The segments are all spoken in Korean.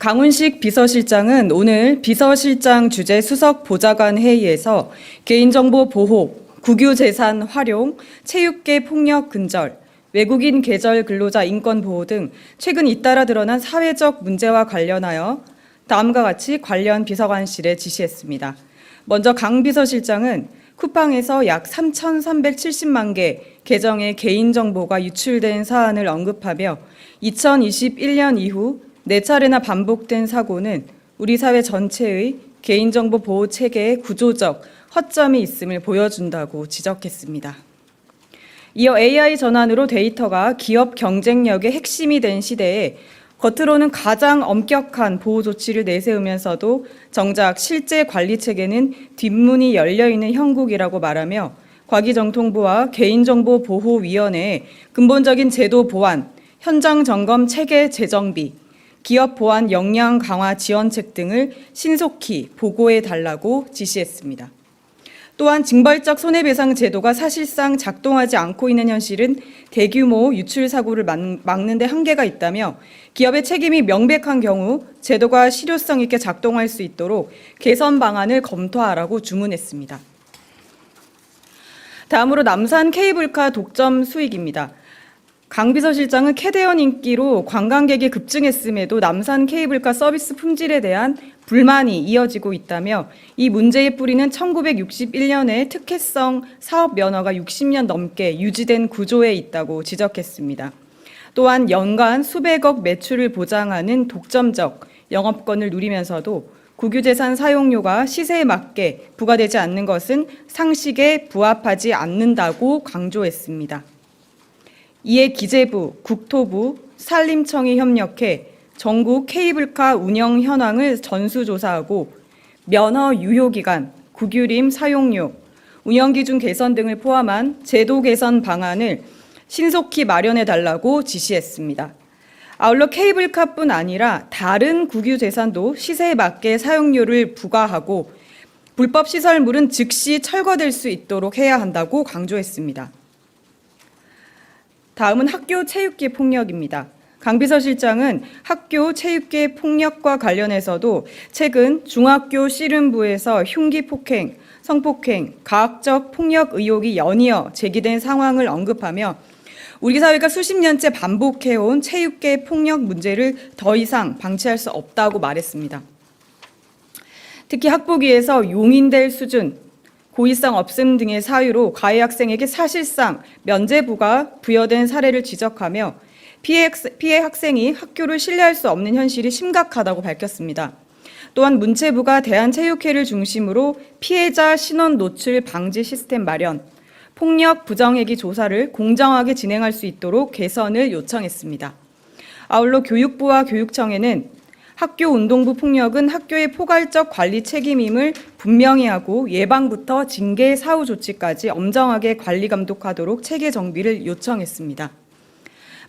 강훈식 비서실장은 오늘 비서실장 주재 수석 보좌관 회의에서 개인정보 보호, 국유재산 활용, 체육계 폭력 근절, 외국인 계절 근로자 인권 보호 등 최근 잇따라 드러난 사회적 문제와 관련하여 다음과 같이 관련 비서관실에 지시했습니다. 먼저 강 비서실장은 쿠팡에서 약 3,370만 개 계정의 개인정보가 유출된 사안을 언급하며 2021년 이후 4차례나 반복된 사고는 우리 사회 전체의 개인정보 보호 체계의 구조적 허점이 있음을 보여준다고 지적했습니다. 이어 AI 전환으로 데이터가 기업 경쟁력의 핵심이 된 시대에 겉으로는 가장 엄격한 보호 조치를 내세우면서도 정작 실제 관리 체계는 뒷문이 열려있는 형국이라고 말하며 과기정통부와 개인정보보호위원회의 근본적인 제도 보완, 현장 점검 체계 재정비, 기업 보안 역량 강화 지원책 등을 신속히 보고해 달라고 지시했습니다. 또한 징벌적 손해배상 제도가 사실상 작동하지 않고 있는 현실은 대규모 유출 사고를 막는 데 한계가 있다며 기업의 책임이 명백한 경우 제도가 실효성 있게 작동할 수 있도록 개선 방안을 검토하라고 주문했습니다. 다음으로 남산 케이블카 독점 수익입니다. 강 비서실장은 캐대언 인기로 관광객이 급증했음에도 남산 케이블카 서비스 품질에 대한 불만이 이어지고 있다며 이 문제의 뿌리는 1961년에 특혜성 사업 면허가 60년 넘게 유지된 구조에 있다고 지적했습니다. 또한 연간 수백억 매출을 보장하는 독점적 영업권을 누리면서도 국유재산 사용료가 시세에 맞게 부과되지 않는 것은 상식에 부합하지 않는다고 강조했습니다. 이에 기재부, 국토부, 산림청이 협력해 전국 케이블카 운영 현황을 전수조사하고 면허 유효기간, 국유림 사용료, 운영기준 개선 등을 포함한 제도 개선 방안을 신속히 마련해 달라고 지시했습니다. 아울러 케이블카뿐 아니라 다른 국유재산도 시세에 맞게 사용료를 부과하고 불법 시설물은 즉시 철거될 수 있도록 해야 한다고 강조했습니다. 다음은 학교 체육계 폭력입니다. 강 비서실장은 학교 체육계 폭력과 관련해서도 최근 중학교 씨름부에서 흉기 폭행, 성폭행, 가학적 폭력 의혹이 연이어 제기된 상황을 언급하며 우리 사회가 수십 년째 반복해온 체육계 폭력 문제를 더 이상 방치할 수 없다고 말했습니다. 특히 학부기에서 용인될 수준, 고의성 없음 등의 사유로 가해 학생에게 사실상 면죄부가 부여된 사례를 지적하며 피해 학생이 학교를 신뢰할 수 없는 현실이 심각하다고 밝혔습니다. 또한 문체부가 대한체육회를 중심으로 피해자 신원 노출 방지 시스템 마련, 폭력 부정행위 조사를 공정하게 진행할 수 있도록 개선을 요청했습니다. 아울러 교육부와 교육청에는 학교 운동부 폭력은 학교의 포괄적 관리 책임임을 분명히 하고 예방부터 징계 사후 조치까지 엄정하게 관리 감독하도록 체계 정비를 요청했습니다.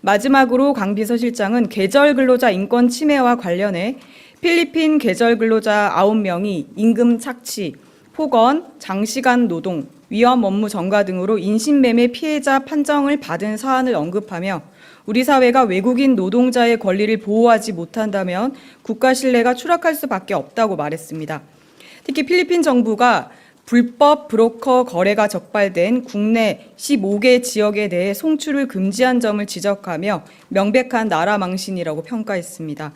마지막으로 강 비서실장은 계절 근로자 인권 침해와 관련해 필리핀 계절 근로자 9명이 임금 착취, 폭언, 장시간 노동, 위험 업무 전가 등으로 인신매매 피해자 판정을 받은 사안을 언급하며 우리 사회가 외국인 노동자의 권리를 보호하지 못한다면 국가 신뢰가 추락할 수밖에 없다고 말했습니다. 특히 필리핀 정부가 불법 브로커 거래가 적발된 국내 15개 지역에 대해 송출을 금지한 점을 지적하며 명백한 나라 망신이라고 평가했습니다.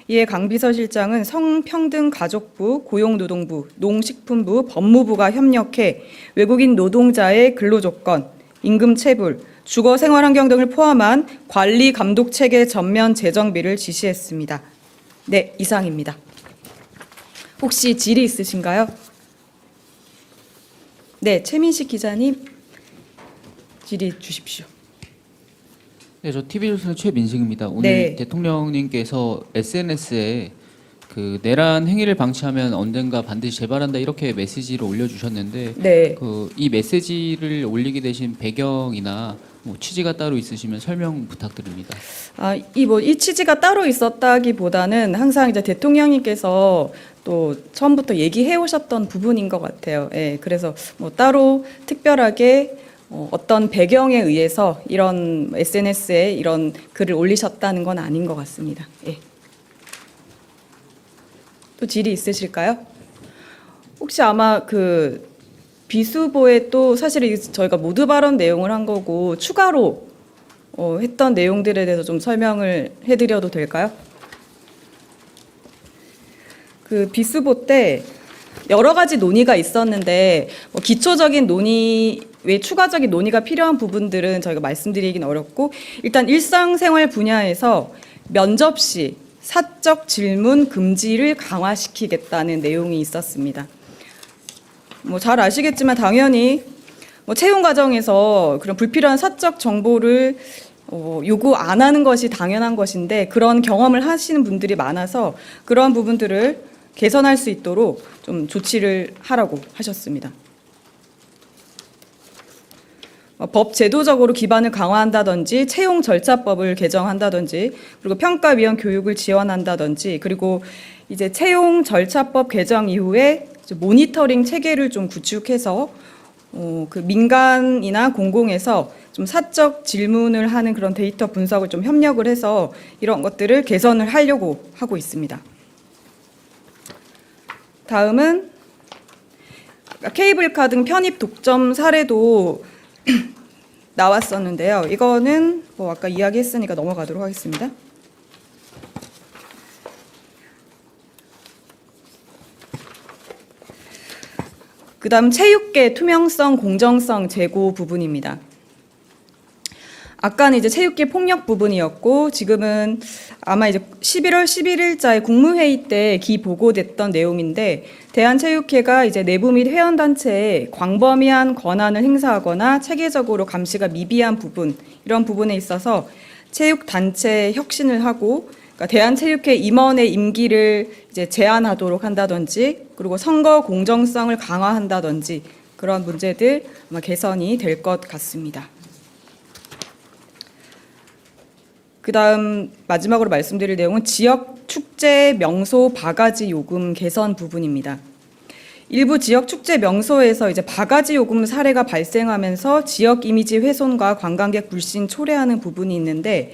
이에 강 비서실장은 성평등가족부, 고용노동부, 농식품부, 법무부가 협력해 외국인 노동자의 근로조건, 임금 체불, 주거 생활환경 등을 포함한 관리 감독 체계 전면 재정비를 지시했습니다. 네, 이상입니다. 혹시 질의 있으신가요? 네, 최민식 기자님 질의 주십시오. 네, 저 TV조선 최민식입니다. 오늘 네. 대통령님께서 SNS에 그 내란 행위를 방치하면 언젠가 반드시 재발한다 이렇게 메시지를 올려주셨는데 네. 이 메시지를 올리게 되신 배경이나 뭐 취지가 따로 있으시면 설명 부탁드립니다. 이 취지가 따로 있었다기보다는 항상 이제 대통령님께서 또 처음부터 얘기해 오셨던 부분인 것 같아요. 예, 그래서 뭐 따로 특별하게 어떤 배경에 의해서 이런 SNS에 이런 글을 올리셨다는 건 아닌 것 같습니다. 예. 또 질의 있으실까요? 혹시 아마 그 비수보에 또 사실 이게 저희가 모두 발언 내용을 한 거고 추가로 했던 내용들에 대해서 좀 설명을 해드려도 될까요? 그 비수보 때 여러 가지 논의가 있었는데 기초적인 논의 외 추가적인 논의가 필요한 부분들은 저희가 말씀드리긴 어렵고 일단 일상생활 분야에서 면접 시 사적 질문 금지를 강화시키겠다는 내용이 있었습니다. 잘 아시겠지만 당연히 채용 과정에서 그런 불필요한 사적 정보를 요구 안 하는 것이 당연한 것인데 그런 경험을 하시는 분들이 많아서 그러한 부분들을 개선할 수 있도록 좀 조치를 하라고 하셨습니다. 법 제도적으로 기반을 강화한다든지 채용 절차법을 개정한다든지 그리고 평가위원 교육을 지원한다든지 그리고 이제 채용 절차법 개정 이후에 모니터링 체계를 좀 구축해서 그 민간이나 공공에서 좀 사적 질문을 하는 그런 데이터 분석을 좀 협력을 해서 이런 것들을 개선을 하려고 하고 있습니다. 다음은 케이블카 등 편입 독점 사례도 나왔었는데요. 이거는 아까 이야기했으니까 넘어가도록 하겠습니다. 그다음 체육계 투명성, 공정성 제고 부분입니다. 아까는 이제 체육계 폭력 부분이었고 지금은 아마 이제 11월 11일자에 국무회의 때 기보고됐던 내용인데 대한체육회가 이제 내부 및 회원단체에 광범위한 권한을 행사하거나 체계적으로 감시가 미비한 부분 이런 부분에 있어서 체육단체 혁신을 하고 그러니까 대한체육회 임원의 임기를 이제 제한하도록 한다든지 그리고 선거 공정성을 강화한다든지 그런 문제들 아마 개선이 될 것 같습니다. 그다음 마지막으로 말씀드릴 내용은 지역 축제 명소 바가지 요금 개선 부분입니다. 일부 지역 축제 명소에서 이제 바가지 요금 사례가 발생하면서 지역 이미지 훼손과 관광객 불신 초래하는 부분이 있는데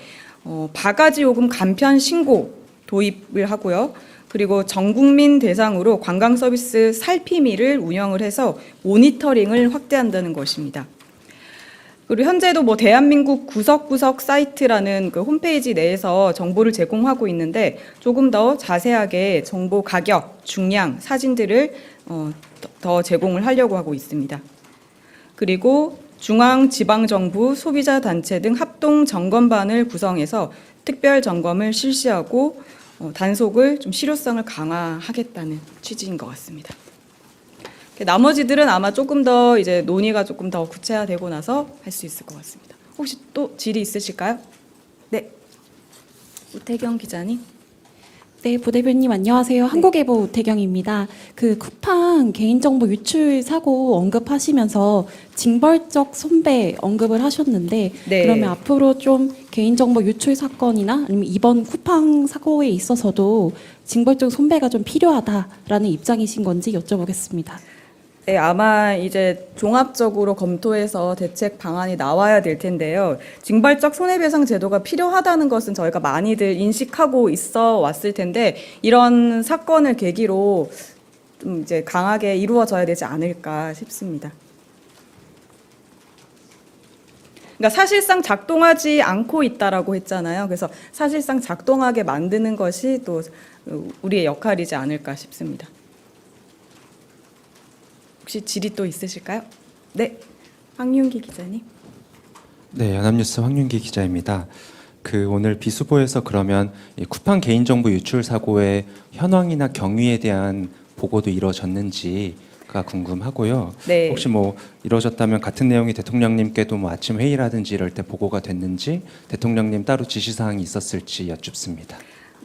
바가지 요금 간편 신고 도입을 하고요. 그리고 전 국민 대상으로 관광 서비스 살피미를 운영을 해서 모니터링을 확대한다는 것입니다. 그리고 현재도 대한민국 구석구석 사이트라는 그 홈페이지 내에서 정보를 제공하고 있는데 조금 더 자세하게 정보 가격, 중량, 사진들을 더 제공을 하려고 하고 있습니다. 그리고 중앙, 지방정부, 소비자단체 등 합동 점검반을 구성해서 특별 점검을 실시하고 단속을 좀 실효성을 강화하겠다는 취지인 것 같습니다. 나머지들은 아마 조금 더 이제 논의가 조금 더 구체화되고 나서 할 수 있을 것 같습니다. 혹시 또 질의 있으실까요? 네, 우태경 기자님. 네, 부대변님 안녕하세요. 한국예보 우태경입니다. 그 쿠팡 개인정보 유출 사고 언급하시면서 징벌적 손배 언급을 하셨는데 네. 그러면 앞으로 좀 개인정보 유출 사건이나 아니면 이번 쿠팡 사고에 있어서도 징벌적 손배가 좀 필요하다라는 입장이신 건지 여쭤보겠습니다. 네, 아마 이제 종합적으로 검토해서 대책 방안이 나와야 될 텐데요. 징벌적 손해배상 제도가 필요하다는 것은 저희가 많이들 인식하고 있어 왔을 텐데 이런 사건을 계기로 좀 이제 강하게 이루어져야 되지 않을까 싶습니다. 그러니까 사실상 작동하지 않고 있다라고 했잖아요. 그래서 사실상 작동하게 만드는 것이 또 우리의 역할이지 않을까 싶습니다. 혹시 질의 또 있으실까요? 네, 황윤기 기자님. 네, 연합뉴스 황윤기 기자입니다. 오늘 비수보에서 그러면 이 쿠팡 개인정보 유출 사고의 현황이나 경위에 대한 보고도 이루어졌는지가 궁금하고요. 네. 혹시 이루어졌다면 같은 내용이 대통령님께도 아침 회의라든지 이럴 때 보고가 됐는지 대통령님 따로 지시사항이 있었을지 여쭙습니다.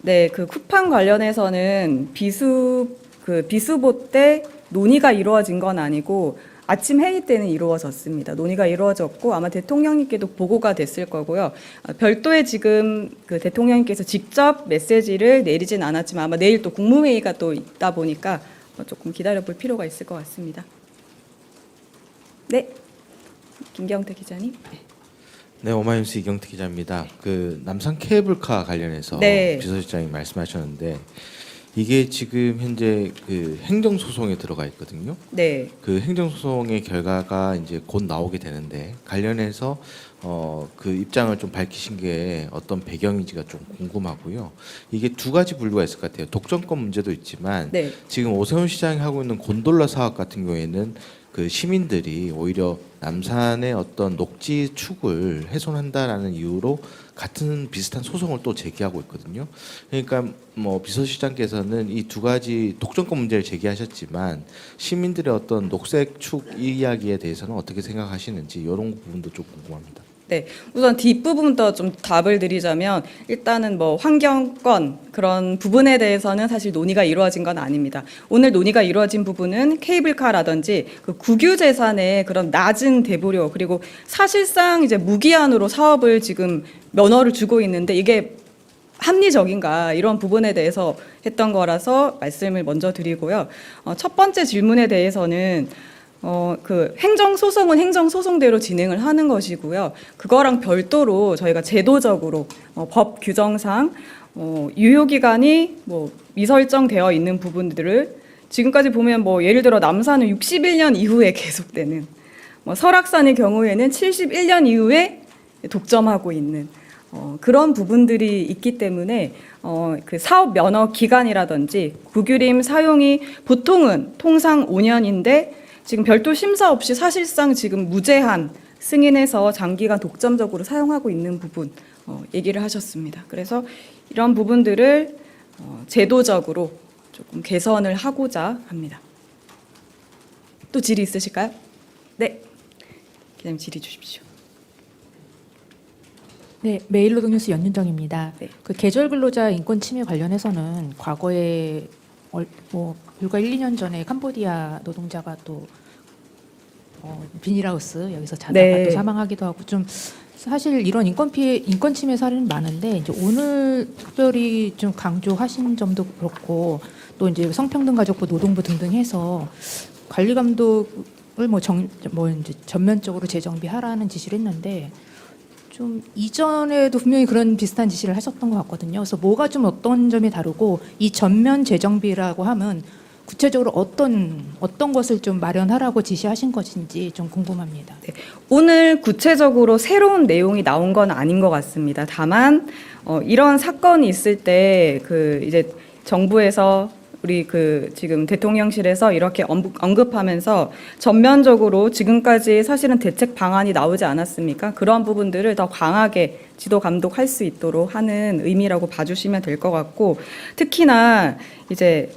네, 그 쿠팡 관련해서는 비수보 때 논의가 이루어진 건 아니고 아침 회의 때는 이루어졌습니다. 논의가 이루어졌고 아마 대통령님께도 보고가 됐을 거고요. 별도의 지금 그 대통령님께서 직접 메시지를 내리진 않았지만 아마 내일 또 국무회의가 또 있다 보니까 조금 기다려볼 필요가 있을 것 같습니다. 네, 김경태 기자님. 네, 오마이뉴스 이경태 기자입니다. 그 남산 케이블카 관련해서 네. 비서실장이 말씀하셨는데 이게 지금 현재 그 행정 소송에 들어가 있거든요. 네. 그 행정 소송의 결과가 이제 곧 나오게 되는데 관련해서 그 입장을 좀 밝히신 게 어떤 배경인지가 좀 궁금하고요. 이게 두 가지 분류가 있을 것 같아요. 독점권 문제도 있지만 네. 지금 오세훈 시장이 하고 있는 곤돌라 사업 같은 경우에는 그 시민들이 오히려 남산의 어떤 녹지 축을 훼손한다라는 이유로 같은 비슷한 소송을 또 제기하고 있거든요. 그러니까 뭐 비서실장께서는 이 두 가지 독점권 문제를 제기하셨지만 시민들의 어떤 녹색 축 이야기에 대해서는 어떻게 생각하시는지 이런 부분도 좀 궁금합니다. 네, 우선 뒷부분부터 좀 답을 드리자면 일단은 뭐 환경권 그런 부분에 대해서는 사실 논의가 이루어진 건 아닙니다. 오늘 논의가 이루어진 부분은 케이블카라든지 그 국유 재산의 그런 낮은 대부료 그리고 사실상 이제 무기한으로 사업을 지금 면허를 주고 있는데 이게 합리적인가 이런 부분에 대해서 했던 거라서 말씀을 먼저 드리고요. 첫 번째 질문에 대해서는 그 행정소송은 행정소송대로 진행을 하는 것이고요. 그거랑 별도로 저희가 제도적으로 법 규정상 유효기간이 뭐 미설정되어 있는 부분들을 지금까지 보면 뭐 예를 들어 남산은 61년 이후에 계속되는 뭐 설악산의 경우에는 71년 이후에 독점하고 있는 그런 부분들이 있기 때문에 그 사업 면허 기간이라든지 국유림 사용이 보통은 통상 5년인데 지금 별도 심사 없이 사실상 지금 무제한 승인해서 장기간 독점적으로 사용하고 있는 부분 얘기를 하셨습니다. 그래서 이런 부분들을 제도적으로 조금 개선을 하고자 합니다. 또 질의 있으실까요? 네, 기자님 질의 주십시오. 네, 메일노동뉴스 연윤정입니다. 네. 그 계절 근로자 인권 침해 관련해서는 과거에 뭐 불과 1, 2년 전에 캄보디아 노동자가 또 비닐하우스 여기서 자다가 네. 또 사망하기도 하고 좀 사실 이런 인권 피해, 인권 침해 사례는 많은데 이제 오늘 특별히 좀 강조하신 점도 그렇고 또 이제 성평등가족부, 노동부 등등 해서 관리 감독을 뭐 이제 전면적으로 재정비하라는 지시를 했는데. 좀 이전에도 분명히 그런 비슷한 지시를 하셨던 것 같거든요. 그래서 뭐가 좀 어떤 점이 다르고 이 전면 재정비라고 하면 구체적으로 어떤 것을 좀 마련하라고 지시하신 것인지 좀 궁금합니다. 네, 오늘 구체적으로 새로운 내용이 나온 건 아닌 것 같습니다. 다만 이런 사건이 있을 때 그 이제 정부에서 우리 그 지금 대통령실에서 이렇게 언급하면서 전면적으로 지금까지 사실은 대책 방안이 나오지 않았습니까? 그런 부분들을 더 강하게 지도 감독할 수 있도록 하는 의미라고 봐주시면 될 것 같고 특히나 이제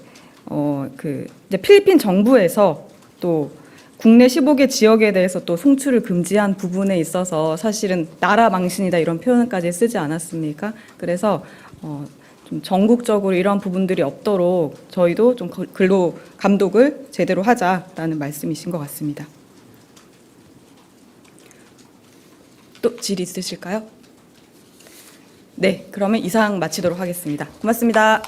이제 필리핀 정부에서 또 국내 15개 지역에 대해서 또 송출을 금지한 부분에 있어서 사실은 나라 망신이다 이런 표현까지 쓰지 않았습니까? 그래서 좀 전국적으로 이런 부분들이 없도록 저희도 좀 근로 감독을 제대로 하자라는 말씀이신 것 같습니다. 또 질의 있으실까요? 네, 그러면 이상 마치도록 하겠습니다. 고맙습니다.